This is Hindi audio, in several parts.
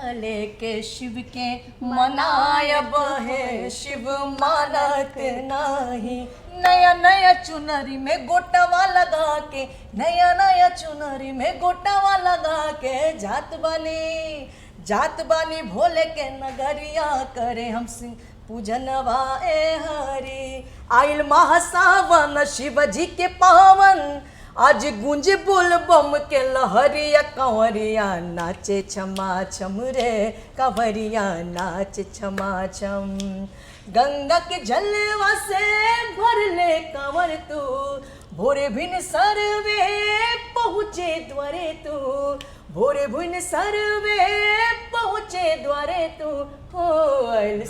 लेके शिव के मनायब है शिव मानत नाही। नया नया चुनरी में गोटवा लगा के, नया नया चुनरी में गोटवा लगा के जात बानी भोले के नगरिया करे हम सिंह पूजनवा ए हरि। आइल महासावन शिव जी के पावन, आज गूंज बुल बम के लहरिया कंवरिया नाचे छमा छम रे, कंवरिया नाचे छमा छम। गंगा के जलवा से भर ले कंवर तू, भोरे भिन सरवे पहुँचे द्वारे तू, भोरे भिन सरवे पहुँचे द्वारे तू। हो आइल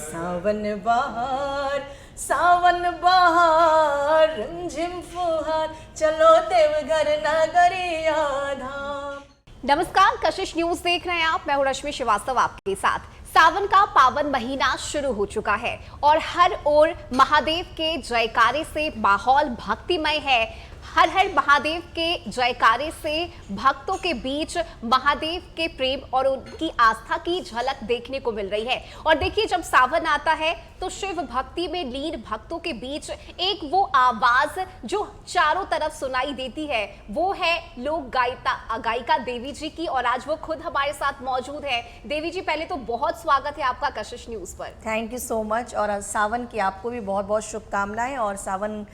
सावन बहार रिमझिम फुहार, चलो देवघर नगरिया धाम। नमस्कार, कशिश न्यूज देख रहे हैं आप। मैं हूं रश्मि श्रीवास्तव आपके साथ। सावन का पावन महीना शुरू हो चुका है और हर ओर महादेव के जयकारे से माहौल भक्तिमय है। हर हर महादेव के जयकारे से भक्तों के बीच महादेव के प्रेम और उनकी आस्था की झलक देखने को मिल रही है। और देखिए, जब सावन आता है तो शिव भक्ति में लीन भक्तों के बीच एक वो आवाज जो चारों तरफ सुनाई देती है, वो है लोक गायिका देवी जी की। और आज वो खुद हमारे साथ मौजूद है। देवी जी, पहले तो बहुत स्वागत है आपका कशिश न्यूज पर। Thank you so much. और सावन की आपको भी बहुत बहुत शुभकामनाएं, और सावन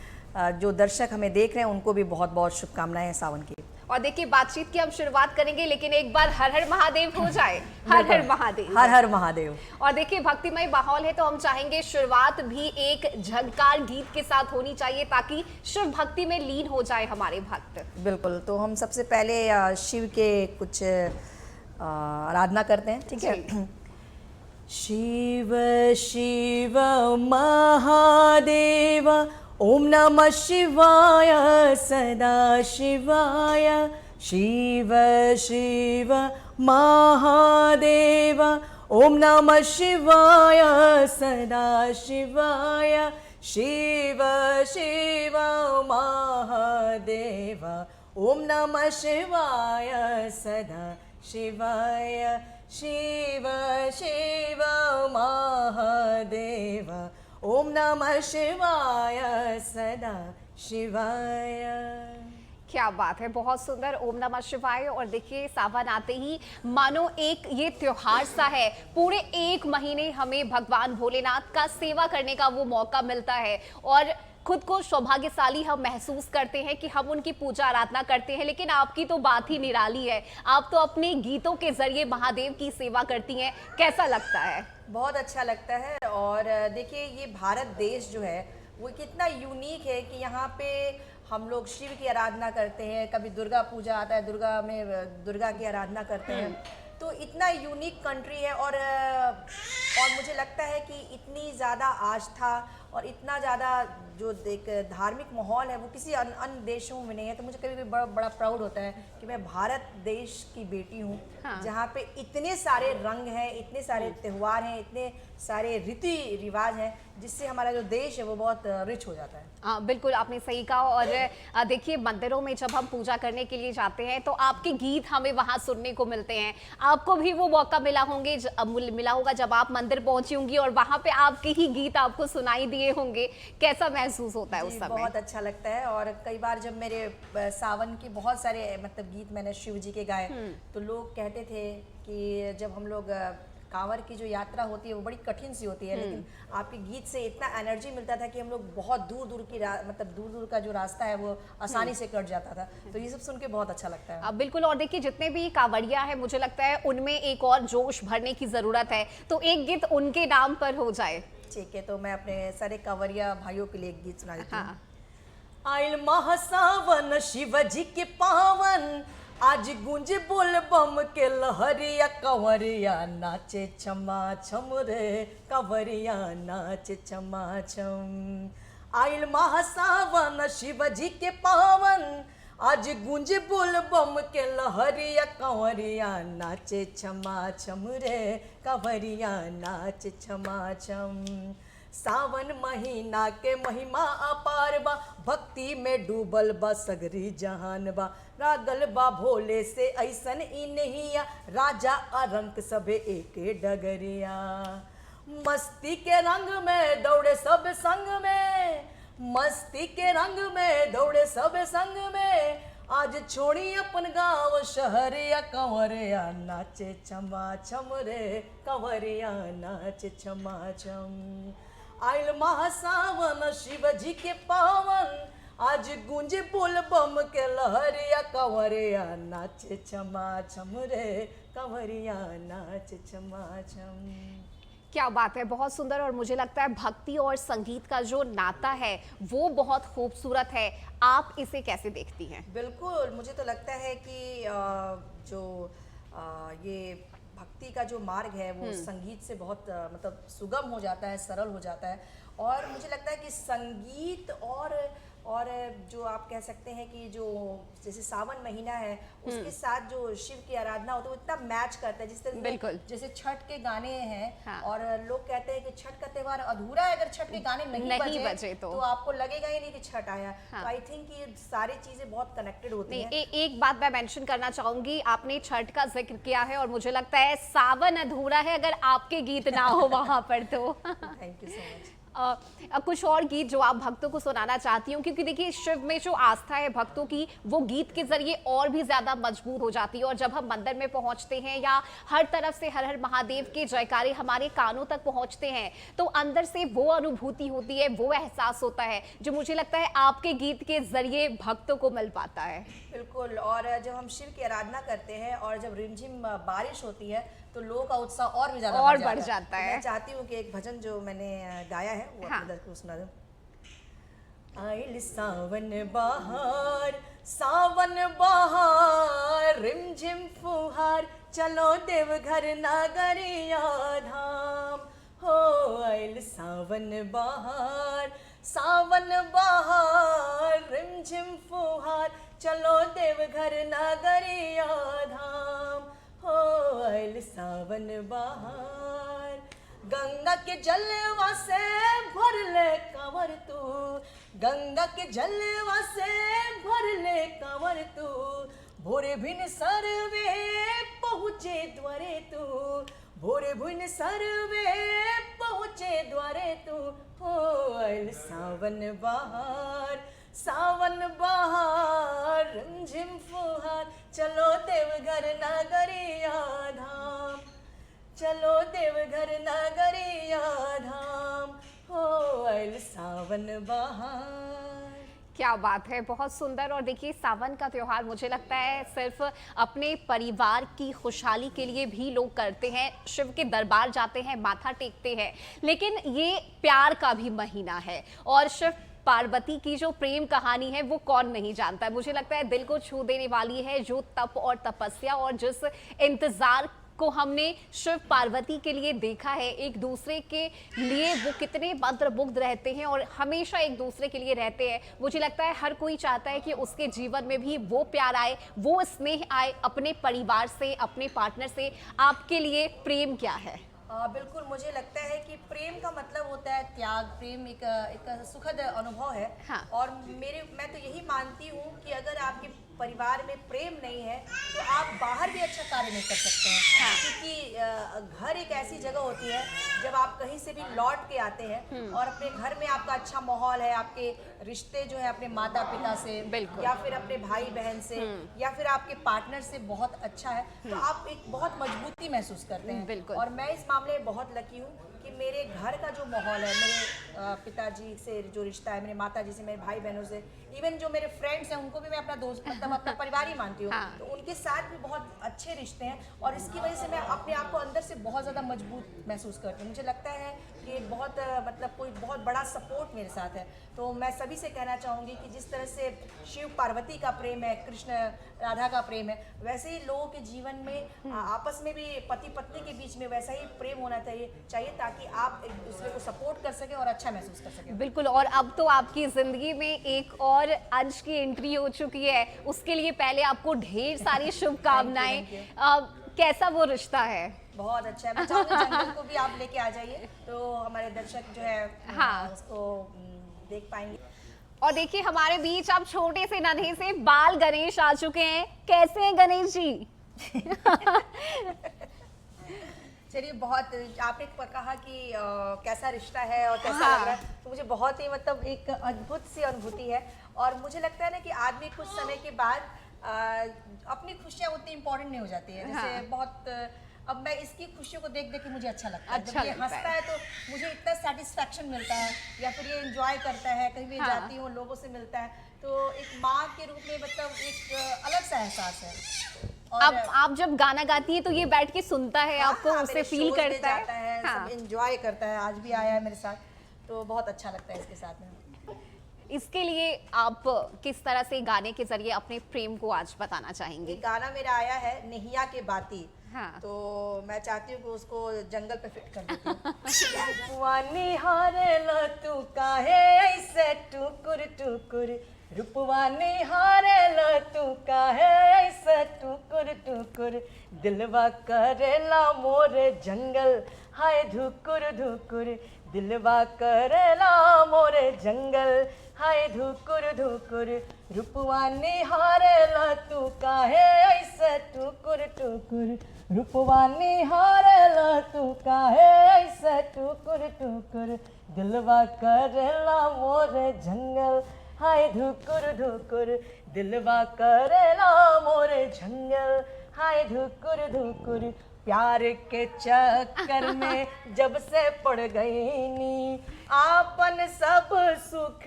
जो दर्शक हमें देख रहे हैं उनको भी बहुत बहुत शुभकामनाएं सावन की। और देखिए, बातचीत की हम शुरुआत करेंगे, लेकिन एक बार हर हर महादेव हो जाए। हर हर महादेव, हर हर महादेव। और देखिए, भक्तिमय माहौल है तो हम चाहेंगे शुरुआत भी एक झंकार गीत के साथ होनी चाहिए ताकि शिव भक्ति में लीन हो जाए हमारे भक्त। बिल्कुल, तो हम सबसे पहले शिव के कुछ आराधना करते हैं, ठीक है। शिव शिव महादेव, ओम नमः शिवाय सदा शिवाय। शिव शिव महादेव, ओम नमः शिवाय सदा शिवाय। शिव शिव महादेव, ओम नमः शिवाय सदा शिवाय। शिव शिव महादेव, ओम नमः शिवाय सदा शिवाय। क्या बात है, बहुत सुंदर, ओम नमः शिवाय। और देखिए, सावन आते ही मानो एक ये त्योहार सा है। पूरे एक महीने हमें भगवान भोलेनाथ का सेवा करने का वो मौका मिलता है और खुद को सौभाग्यशाली हम महसूस करते हैं कि हम उनकी पूजा आराधना करते हैं। लेकिन आपकी तो बात ही निराली है, आप तो अपने गीतों के जरिए महादेव की सेवा करती हैं। कैसा लगता है? बहुत अच्छा लगता है। और देखिए, ये भारत देश जो है वो कितना यूनिक है कि यहाँ पे हम लोग शिव की आराधना करते हैं, कभी दुर्गा पूजा आता है, दुर्गा की आराधना करते हैं। तो इतना यूनिक कंट्री है। और मुझे लगता है कि इतनी ज़्यादा आस्था और इतना ज़्यादा जो एक धार्मिक माहौल है वो किसी अन्य देशों में नहीं है। तो मुझे कभी कभी बड़ा प्राउड होता है कि मैं भारत देश की बेटी हूँ। हाँ। जहाँ पे इतने सारे रंग हैं, इतने सारे त्यौहार हैं, इतने सारे रीति रिवाज हैं, जिससे हमारा जो देश है वो बहुत रिच हो जाता है। बिल्कुल, आपने सही कहा। और देखिए, मंदिरों में जब हम पूजा करने के लिए जाते हैं तो आपके गीत हमें वहाँ सुनने को मिलते हैं। आपको भी वो मौका मिला होगा जब आप मंदिर पहुंची होंगी और वहाँ पे आपके ही गीत आपको सुनाई दिए होंगे। कैसा महसूस होता है उस समय? बहुत अच्छा लगता है। और कई बार जब मेरे सावन के बहुत सारे मतलब गीत मैंने शिव जी के गाए, तो लोग कहते थे कि जब हम लोग कांवर की जो यात्रा होती है वो बड़ी कठिन सी होती है, लेकिन आपके गीत से इतना एनर्जी मिलता था कि हम लोग बहुत दूर का जो रास्ता है वो आसानी से कट जाता था। तो ये सब सुन के बहुत अच्छा लगता है। बिल्कुल। और देखिए, जितने भी कांवड़िया है, मुझे लगता है उनमें एक और जोश भरने की जरूरत है। तो एक गीत उनके नाम पर हो जाए। ठीक है, तो मैं अपने सारे कांवरिया भाइयों के लिए एक गीत सुना देती हूँ। आइल महासावन शिव जी के पावन, आज गूंज बोल बम के लहरिया, कंवरिया नाचे छमा छम रे, कंवरिया नाचे छमा छम। आइल महासावन शिव जी के पावन, आज गूंज बोल बम के लहरिया, कंवरिया नाचे छमा छम रे, कंवरिया नाचे छमा छम। सावन महीना के महिमा अपार बा, भक्ति में डूबल बा सगरी जहान बा, रागल बा भोले से ऐसन ई नहिया, राजा अरंक सबे एके डगरिया। मस्ती के रंग में दौड़े सब संग में, मस्ती के रंग में दौड़े सब संग में, आज छोड़ी अपन गाँव शहरिया, कंवरिया नाचे छमा छम रे, कंवरिया नाचे छमा छम। आइल महासावन शिव जी के पावन, आज गूंज बोल बम के लहरिया, कंवरिया नाचे छमा छम रे, कंवरिया नाचे छमा छम। क्या बात है, बहुत सुंदर। और मुझे लगता है भक्ति और संगीत का जो नाता है वो बहुत खूबसूरत है। आप इसे कैसे देखती हैं? बिल्कुल, मुझे तो लगता है कि ये भक्ति का जो मार्ग है वो संगीत से बहुत मतलब सुगम हो जाता है, सरल हो जाता है। और मुझे लगता है कि संगीत और जो आप कह सकते हैं कि जो जैसे सावन महीना है उसके साथ जो शिव की आराधना होती है वो इतना मैच करता है, जिस तरह बिल्कुल। जैसे छठ के गाने हैं। हाँ। और लोग कहते हैं कि छठ का त्योहार अधूरा है अगर छठ के गाने नहीं बजे तो आपको लगेगा ही नहीं कि छठ आया। हाँ। तो आई थिंक ये सारी चीजें बहुत कनेक्टेड होती हैं। एक बात मैं मेंशन करना चाहूंगी, आपने छठ का जिक्र किया है और मुझे लगता है सावन अधूरा है अगर आपके गीत ना हो वहां पर तो। Thank you so much. कुछ और गीत जो आप भक्तों को सुनाना चाहती हूँ, क्योंकि देखिए शिव में जो आस्था है भक्तों की वो गीत के जरिए और भी ज्यादा मजबूत हो जाती है। और जब हम मंदिर में पहुंचते हैं या हर तरफ से हर हर महादेव के जयकारे हमारे कानों तक पहुंचते हैं तो अंदर से वो अनुभूति होती है, वो एहसास होता है जो मुझे लगता है आपके गीत के जरिए भक्तों को मिल पाता है। बिल्कुल। और जब हम शिव की आराधना करते हैं और जब रिमझिम बारिश होती है तो लोगों का उत्साह और भी ज्यादा बढ़ जाता है। मैं चाहती हूँ कि एक भजन जो मैंने गाया है वो हाँ। अपने दर्शकों को सुना दूं। आइल सावन बहार, सावन बहार, रिमझिम फुहार, चलो देवघर नागरिया धाम हो। आइल सावन बहार, सावन बहार, रिमझिम फुहार, चलो देवघर नागरिया धाम हो। आइल सावन बहार, गंगा के जलवा से भर ले कंवर तू, गंगा के जलवा से भर ले कंवर तू, भोरे भिन सरवे पहुँचे द्वारे तू, भोरे भिन सरवे पहुँचे द्वारे तू हो। आइल सावन बहार, सावन बहार, रिमझिम फुहार, चलो देवघर नागरिया धाम, चलो देवघर नागरिया धाम हो। आइल सावन बहार। क्या बात है, बहुत सुंदर। और देखिए सावन का त्योहार मुझे लगता है सिर्फ अपने परिवार की खुशहाली के लिए भी लोग करते हैं, शिव के दरबार जाते हैं, माथा टेकते हैं, लेकिन ये प्यार का भी महीना है। और शिव पार्वती की जो प्रेम कहानी है वो कौन नहीं जानता है। मुझे लगता है दिल को छू देने वाली है जो तप और तपस्या और जिस इंतजार को हमने शिव पार्वती के लिए देखा है, एक दूसरे के लिए वो कितने मंत्रमुग्ध रहते हैं और हमेशा एक दूसरे के लिए रहते हैं। मुझे लगता है हर कोई चाहता है कि उसके जीवन में भी वो प्यार आए, वो स्नेह आए अपने परिवार से, अपने पार्टनर से। आपके लिए प्रेम क्या है? बिल्कुल, मुझे लगता है कि प्रेम का मतलब होता है त्याग। प्रेम एक सुखद अनुभव है। हाँ। और मैं तो यही मानती हूँ कि अगर आपके परिवार में प्रेम नहीं है तो आप बाहर भी अच्छा कार्य नहीं कर सकते हैं। हाँ। क्योंकि घर एक ऐसी जगह होती है जब आप कहीं से भी लौट के आते हैं और अपने घर में आपका अच्छा माहौल है, आपके रिश्ते जो है अपने माता पिता से बिल्कुल। या फिर अपने भाई बहन से या फिर आपके पार्टनर से बहुत अच्छा है तो आप एक बहुत मजबूती महसूस करते हैं। बिल्कुल। और मैं इस मामले में बहुत लकी हूँ कि मेरे घर का जो माहौल है, मेरे पिताजी से जो रिश्ता है, मेरे माता जी से, मेरे भाई बहनों से, इवन जो मेरे फ्रेंड्स हैं उनको भी मैं अपना दोस्त मतलब अपना परिवार ही मानती हूँ। हाँ। तो उनके साथ भी बहुत अच्छे रिश्ते हैं और इसकी वजह से मैं अपने आप को अंदर से बहुत ज़्यादा मजबूत महसूस करती हूँ। मुझे लगता है कि बहुत मतलब कोई बहुत बड़ा सपोर्ट मेरे साथ है। तो मैं सभी से कहना चाहूँगी कि जिस तरह से शिव पार्वती का प्रेम है, कृष्ण राधा का प्रेम है, वैसे ही लोगों के जीवन में आपस में भी पति पत्नी के बीच में वैसा ही प्रेम होना चाहिए ताकि आप एक दूसरे को सपोर्ट कर सकें और अच्छा महसूस कर सकें। बिल्कुल। और अब तो आपकी जिंदगी में एक और अंश की एंट्री हो चुकी है, उसके लिए पहले आपको ढेर सारी शुभकामनाएं। कैसा वो रिश्ता है? बहुत अच्छा है। मैं चाहूंगी जंगल को भी आप लेके आ जाइए तो हमारे दर्शक जो है हाँ। उसको देख पाएंगे। और देखिए हमारे बीच अब छोटे से नन्हे से बाल गणेश आ चुके हैं। कैसे हैं गणेश जी? चलिए, बहुत आपने कहा कि कैसा रिश्ता है और कैसा हाँ। लग रहा है, तो मुझे बहुत ही मतलब एक अद्भुत सी अनुभूति है। और मुझे लगता है ना कि आदमी कुछ समय के बाद अपनी खुशियाँ उतनी इम्पोर्टेंट नहीं हो जाती है। जैसे हाँ। बहुत अब मैं इसकी खुशियों को देख देख के मुझे अच्छा लगता है। अच्छा जब ये लगता हंसता है तो मुझे इतना सेटिस्फैक्शन मिलता है, या फिर ये एंजॉय करता है, कहीं भी हाँ। जाती हूँ लोगों से मिलता है, तो एक माँ के रूप में मतलब एक अलग सा एहसास है। अब आप जब गाना गाती है तो ये बैठ के सुनता है, आपको हाँ, उससे मेरे फील shows में करता जाता है, हाँ। सब एंजॉय करता है। आज भी आया है मेरे साथ, तो बहुत अच्छा लगता है इसके साथ में। इसके लिए आप किस तरह से गाने के जरिए अपने प्रेम को आज बताना ये चाहेंगे? गाना मेरा आया है नेहिया के बाती। हाँ। तो मैं चाहती हूँ कि उसको जंगल पे फिट कर देती हूँ। वानी हारे ला तू काहे ऐसे टुकुर टुकुर, रूपवानी हारे ला तू काहे ऐसे टुकुर टुकुर, दिलवा करेला मोरे जंगल हाय धुकुर धुकुर, दिलवा करेला मोरे जंगल हाय धुकुर धुकुर, रूपवानी हारेला तू काहे ऐसे टुकुर टुकुर, रूपवानी हारेला तू काहे ऐसे टुकुर टुकुर, दिलवा करेला मोरे जंगल हाय धुकुर धुकुर, दिलवा करेला मोरे जंगल हाय धुकुर धुकुर। प्यार के चक्कर में जब से पड़ गई नी, आपन सब सुख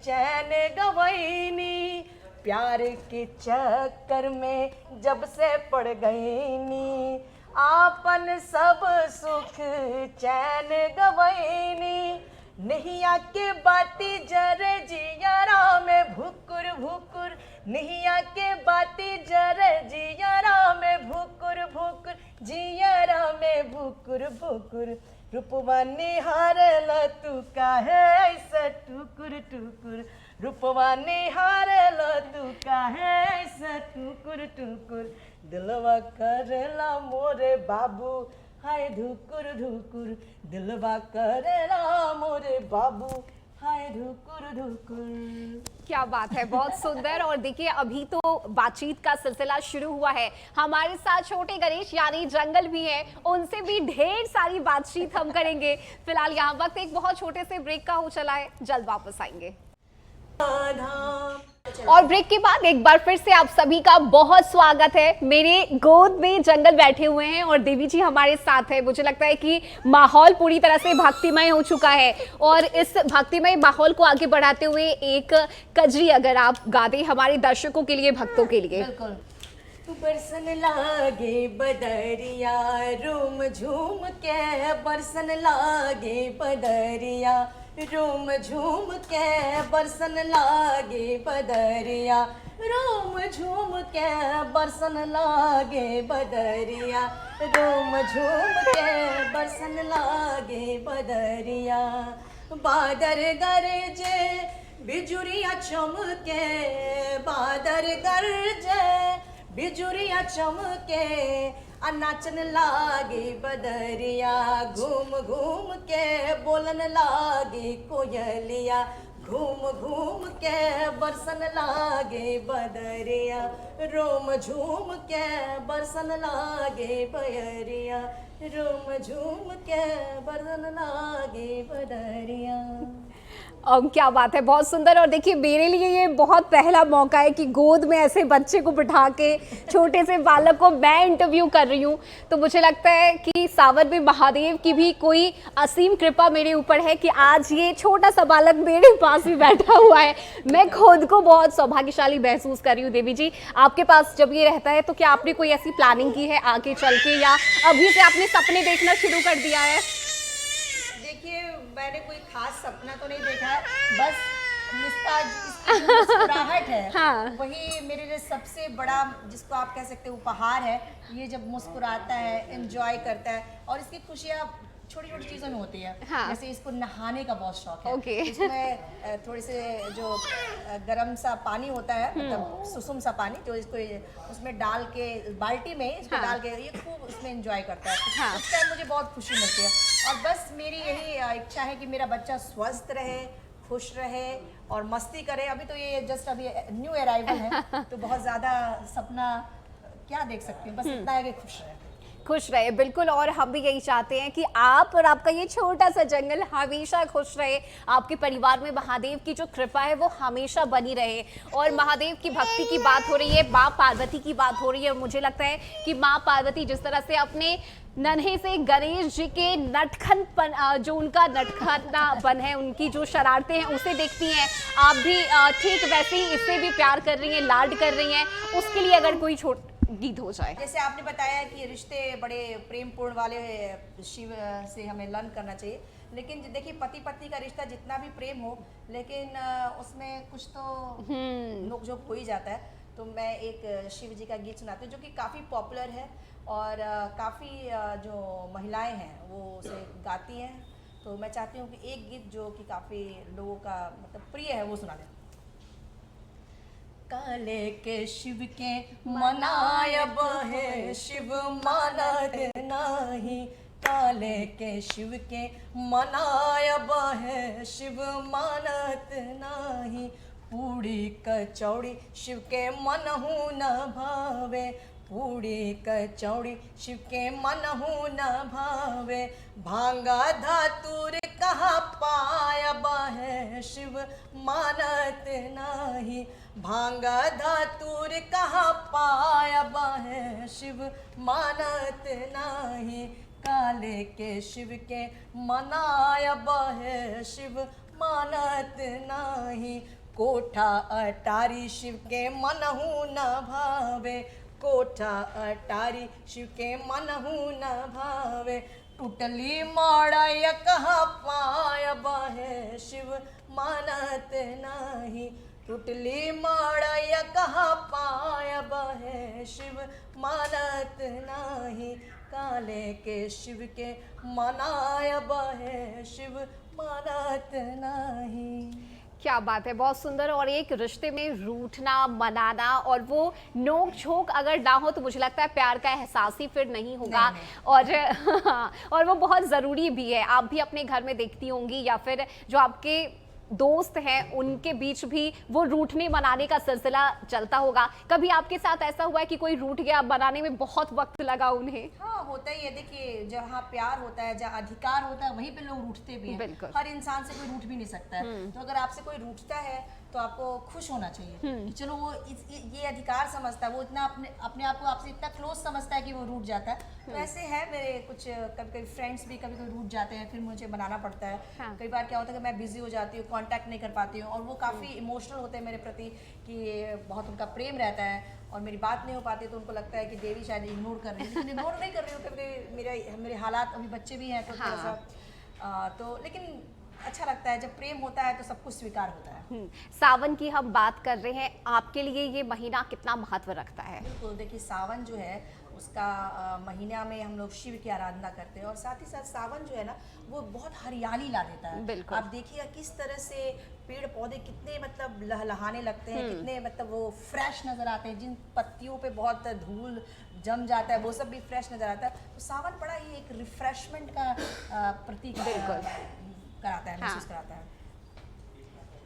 चैन गवैनी, प्यार के चक्कर में जब से पड़ गई नी, आपन सब सुख चैन गवैनी, नैया के बाती जरे जियारा में भुकुर भुकुर, नैया के बाती जरे जियारा में भुकुर भुकुर, जियारा में भुकुर भुकुर, रूपवानी हारेला तू काहे ऐसे टुकुर टुकुर, रूपवानी हारेला तू काहे ऐसे टुकुर टुकुर, दिलवा करेला मोरे बाबू हाय धुकुर धुकुर, दिलवा करेला मोरे बाबू हाय धुकुर धुकुर। क्या बात है, बहुत सुंदर। और देखिए अभी तो बातचीत का सिलसिला शुरू हुआ है, हमारे साथ छोटे गणेश यानी जंगल भी है, उनसे भी ढेर सारी बातचीत हम करेंगे। फिलहाल यहाँ वक्त एक बहुत छोटे से ब्रेक का हो चला है, जल्द वापस आएंगे। और ब्रेक के बाद एक बार फिर से आप सभी का बहुत स्वागत है। मेरे गोद में जंगल बैठे हुए हैं और देवी जी हमारे साथ है। मुझे लगता है कि माहौल पूरी तरह से भक्तिमय हो चुका है और इस भक्तिमय माहौल को आगे बढ़ाते हुए एक कजरी अगर आप गा दें हमारे दर्शकों के लिए, भक्तों के लिए। बिल्कुल। बरसन लागे बदरिया रूम झूम के, बरसन लागे बदरिया रूम झूम के, बरसन लागे बदरिया रूम झूम के, बरसन लागे बदरिया रूम झूम के, बरसन लागे बदरिया, बादर गरजे बिजुरिया चमके, बादर गरजे बिजुरिया चमके, नाचन लागे बदरिया घूम घूम के, बोलन लागे कोयलिया घूम घूम के, बरसन लागे बदरिया रोम झूम के, बरसन लागे बयरिया रोम झूम के, बरसन लागे बदरिया। क्या बात है, बहुत सुंदर। और देखिए मेरे लिए ये बहुत पहला मौका है कि गोद में ऐसे बच्चे को बिठा के छोटे से बालक को मैं इंटरव्यू कर रही हूँ, तो मुझे लगता है कि सावन में महादेव की भी कोई असीम कृपा मेरे ऊपर है कि आज ये छोटा सा बालक मेरे पास भी बैठा हुआ है। मैं खुद को बहुत सौभाग्यशाली महसूस कर रही हूँ। देवी जी आपके पास जब ये रहता है तो क्या आपने कोई ऐसी प्लानिंग की है आगे चल के, या अभी से आपने सपने देखना शुरू कर दिया है? देखिए मैंने कोई खास सपना तो नहीं देखा है, बस इसका इसकी जो मुस्कुराहट है हाँ। वही मेरे लिए सबसे बड़ा, जिसको आप कह सकते हैं उपहार है। ये जब मुस्कुराता है, एंजॉय करता है और इसकी खुशियाँ छोटी छोटी चीज़ों में होती है। हाँ। जैसे इसको नहाने का बहुत शौक है। ओके। इसमें थोड़े से जो गर्म सा पानी होता है, मतलब सुसुम सा पानी, जो इसको उसमें डाल के बाल्टी में इसको हाँ। डाल के ये खूब उसमें एंजॉय करता है। हाँ। उस टाइम मुझे बहुत खुशी मिलती है। और बस मेरी यही इच्छा है कि मेरा बच्चा स्वस्थ रहे, खुश रहे और मस्ती करे। अभी तो ये जस्ट अभी न्यू अराइवल है, तो बहुत ज़्यादा सपना क्या देख सकती हूँ, बस इतना है कि खुश रहे। खुश रहे, बिल्कुल। और हम भी यही चाहते हैं कि आप और आपका ये छोटा सा जंगल हमेशा खुश रहे, आपके परिवार में महादेव की जो कृपा है वो हमेशा बनी रहे। और महादेव की भक्ति की बात हो रही है, माँ पार्वती की बात हो रही है, मुझे लगता है कि माँ पार्वती जिस तरह से अपने नन्हे से गणेश जी के नटखनपन, जो उनका नटखनापन है, उनकी जो शरारतें हैं उसे देखती हैं, आप भी ठीक वैसे ही इससे भी प्यार कर रही हैं, लाड कर रही हैं। उसके लिए अगर कोई गीत हो जाए। जैसे आपने बताया कि रिश्ते बड़े प्रेम पूर्ण वाले शिव से हमें लर्न करना चाहिए, लेकिन देखिए पति पत्नी का रिश्ता जितना भी प्रेम हो, लेकिन उसमें कुछ तो नोक-झोंक हो ही जाता है। तो मैं एक शिव जी का गीत सुनाती हूँ जो कि काफ़ी पॉपुलर है और काफ़ी जो महिलाएं हैं वो उसे गाती हैं। तो मैं चाहती हूँ कि एक गीत जो कि काफ़ी लोगों का मतलब प्रिय है वो सुना दें। काले के शिव के मनायब है, शिव मानत नाही। काले के शिव के मनायब है, शिव मानत नाही। पूड़ी कचौड़ी शिव के मनहु न भावे, पूड़ी कचौड़ी शिव के मनहु न भावे। भांगा धातुर कहाँ पायब है, शिव मानत नाही। भांगा धातुर कहाँ पायब है, शिव मानत नाही। काले के शिव के मनायब है, शिव मानत नाही। कोठा अटारी शिव के मनहु न भावे, कोठा अटारी शिव के मनहु न भावे। टूटली माड़ाया कहाँ पायब है, शिव मानत नाही। टूटली माड़ाया कहाँ पायब है, शिव मानत नाही। काले के शिव के मनायब है, शिव मानत नाही। क्या बात है, बहुत सुंदर। और एक रिश्ते में रूठना, मनाना और वो नोक झोंक अगर ना हो तो मुझे लगता है प्यार का एहसास ही फिर नहीं होगा। और वो बहुत ज़रूरी भी है। आप भी अपने घर में देखती होंगी या फिर जो आपके दोस्त हैं उनके बीच भी वो रूठने मनाने का सिलसिला चलता होगा। कभी आपके साथ ऐसा हुआ है कि कोई रूठ गया, बनाने में बहुत वक्त लगा उन्हें? हाँ, होता ही है। देखिए जहाँ प्यार होता है, जहाँ अधिकार होता है, वहीं पे लोग रूठते भी हैं। बिल्कुल। हर इंसान से कोई रूठ भी नहीं सकता है। तो अगर आपसे कोई रूठता है तो आपको खुश होना चाहिए कि चलो वो ये अधिकार समझता है, वो इतना अपने आप को आपसे इतना क्लोज समझता है कि वो रूठ जाता है। तो ऐसे है मेरे कुछ कभी कभी फ्रेंड्स भी कभी रूठ जाते हैं, फिर मुझे बनाना पड़ता है। हाँ। कई बार क्या होता है कि मैं बिजी हो जाती हूँ, कांटेक्ट नहीं कर पाती हूँ, और वो काफ़ी इमोशनल होते हैं मेरे प्रति कि बहुत उनका प्रेम रहता है और मेरी बात नहीं हो पाती, तो उनको लगता है कि देवी शायद इग्नोर कर रही है। लेकिन इग्नोर नहीं कर रही हूँ, कभी मेरे हालात, अभी बच्चे भी हैं तो थोड़ा सा तो लेकिन अच्छा लगता है जब प्रेम होता है तो सब कुछ स्वीकार होता है। सावन की हम बात कर रहे हैं, आपके लिए ये महीना कितना महत्व रखता है? बिल्कुल, देखिए सावन जो है उसका महीना में हम लोग शिव की आराधना करते हैं और साथ ही साथ सावन जो है ना वो बहुत हरियाली ला देता है। बिल्कुल। आप देखिएगा किस तरह से पेड़ पौधे कितने मतलब लहलहाने लगते हैं, कितने मतलब वो फ्रेश नज़र आते हैं। जिन पत्तियों पे बहुत धूल जम जाता है वो सब भी फ्रेश नज़र आता है। तो सावन बड़ा ही एक रिफ्रेशमेंट का प्रतीक कराता है, महसूस कराता है।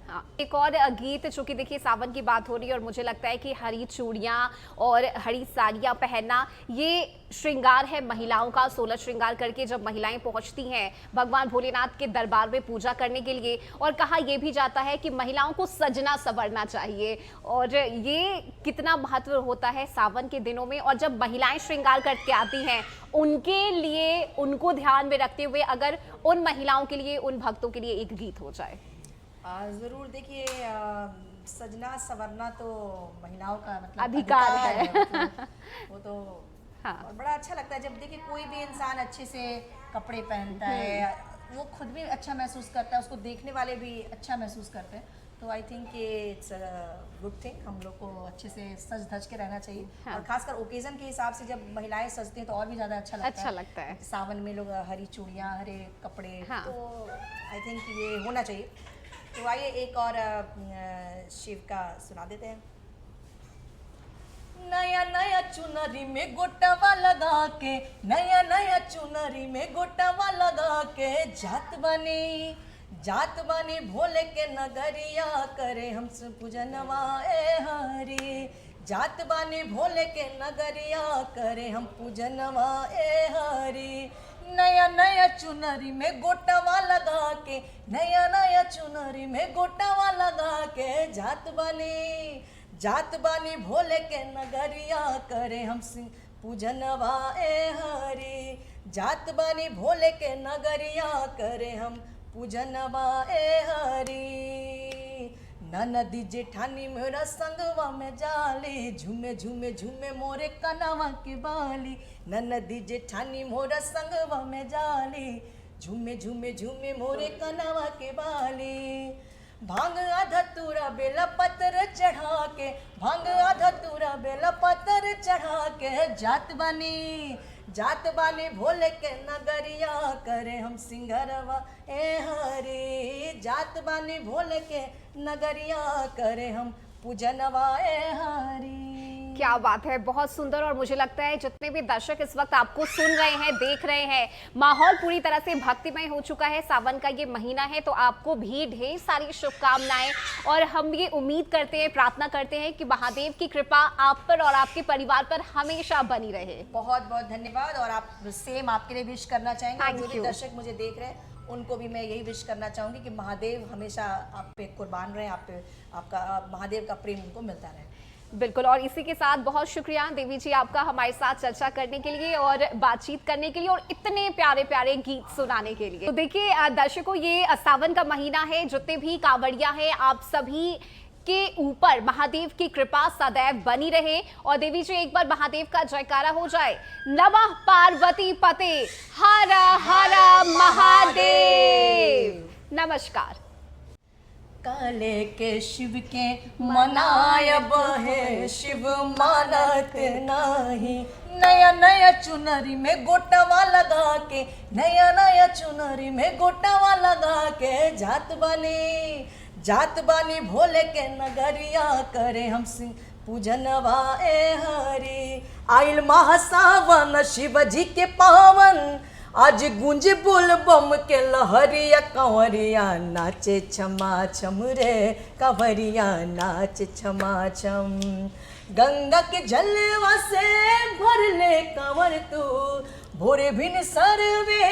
हाँ, एक और गीत जो कि देखिए सावन की बात हो रही है और मुझे लगता है कि हरी चूड़ियाँ और हरी साड़ियाँ पहनना ये श्रृंगार है महिलाओं का। 16 श्रृंगार करके जब महिलाएं पहुंचती हैं भगवान भोलेनाथ के दरबार में पूजा करने के लिए, और कहा यह भी जाता है कि महिलाओं को सजना संवरना चाहिए। और ये कितना महत्व होता है सावन के दिनों में। और जब महिलाएं श्रृंगार करके आती हैं उनके लिए, उनको ध्यान में रखते हुए अगर उन महिलाओं के लिए, उन भक्तों के लिए एक गीत हो जाए। ज़रूर। देखिए सजना संवरना तो महिलाओं का मतलब अधिकार है। मतलब वो तो हाँ। और बड़ा अच्छा लगता है जब देखिए कोई भी इंसान अच्छे से कपड़े पहनता है, वो खुद भी अच्छा महसूस करता है, उसको देखने वाले भी अच्छा महसूस करते हैं। तो आई थिंक ये इट्स गुड थिंग, हम लोग को अच्छे से सज धज के रहना चाहिए। हाँ। और खासकर ओकेजन के हिसाब से जब महिलाएं सजती हैं तो और भी ज़्यादा अच्छा लगता है। सावन में लोग हरी चूड़ियाँ, हरे कपड़े, हाँ। तो आई थिंक ये होना चाहिए। तो आइए एक और शिव का सुना देते हैं। नया नया चुनरी में गोटावा लगा के, नया नया चुनरी में गोटावा लगा के, जात बनी भोले के नगरिया, करे हमसे पूजनवा ए हरी। जात बनी भोले के नगरिया, करे हम पूजनवा ए हरी। नया नया चुनरी में गोटावा लगा के, नया नया चुनरी में गोटावा लगा के, जात बानी भोले के नगरिया, करे हम सिंह पूजनवा ए हरी। जात बानी भोले के नगरिया, करे हम पूजनवा ए हरी। ननदी जेठानी मेरा संगवा में जाली, झूमे झूमे झूमे मोरे कनवा के बाली। ननदी जेठानी मोरा संगवा में जाली, झूमे झूमे झूमे मोरे कनवा के बाली। भांग आधा तूरा बेला पत्थर चढ़ा के, भांग आधा तूरा बेला पत्थर चढ़ा के, जात बानी भोले के नगरिया, करे हम सिंगरवा ए हरी। जात बानी भोले के नगरिया, करे हम पूजनवा ए हरी। क्या बात है, बहुत सुंदर। और मुझे लगता है जितने भी दर्शक इस वक्त आपको सुन रहे हैं, देख रहे हैं, माहौल पूरी तरह से भक्तिमय हो चुका है। सावन का ये महीना है तो आपको भी ढेर सारी शुभकामनाएं, और हम ये उम्मीद करते हैं, प्रार्थना करते हैं कि महादेव की कृपा आप पर और आपके परिवार पर हमेशा बनी रहे। बहुत बहुत धन्यवाद। और आप सेम आपके लिए विश करना चाहेंगे, जो भी दर्शक मुझे देख रहे हैं उनको भी मैं यही विश करना चाहूंगी कि महादेव हमेशा आप पे कुर्बान रहे, आप पे आपका महादेव का प्रेम उनको मिलता रहे। बिल्कुल। और इसी के साथ बहुत शुक्रिया देवी जी आपका हमारे साथ चर्चा करने के लिए और बातचीत करने के लिए और इतने प्यारे प्यारे गीत सुनाने के लिए। तो देखिए दर्शकों, ये सावन का महीना है, जितने भी कांवड़िया हैं आप सभी के ऊपर महादेव की कृपा सदैव बनी रहे। और देवी जी एक बार महादेव का जयकारा हो जाए। नमः पार्वती पते, हर हर महादेव। नमस्कार। काले के शिव के मनायब है, शिव मानत नाही। नया नया चुनरी में गोटावा लगा के, नया नया चुनरी में गोटावा लगा के, जात बानी भोले के नगरिया, करे हम सिंह पूजनवा ए हरी। आइल महासावन शिव जी के पावन, आज गूंज बुल बम के लहरिया, कंवरिया नाचे छमा छम रे, कंवरिया नाचे छमा छम। गंगा के जलवा से भर ले कंवर तू, भोरे भिन सरवे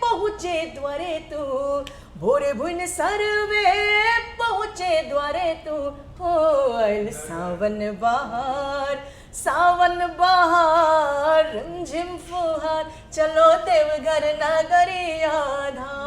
पहुँचे द्वारे तू, भोरे भिन सरवे पहुँचे द्वारे तू। हो आइल सावन बहार, रिमझिम फुहार, चलो देवघर नगरिया धाम।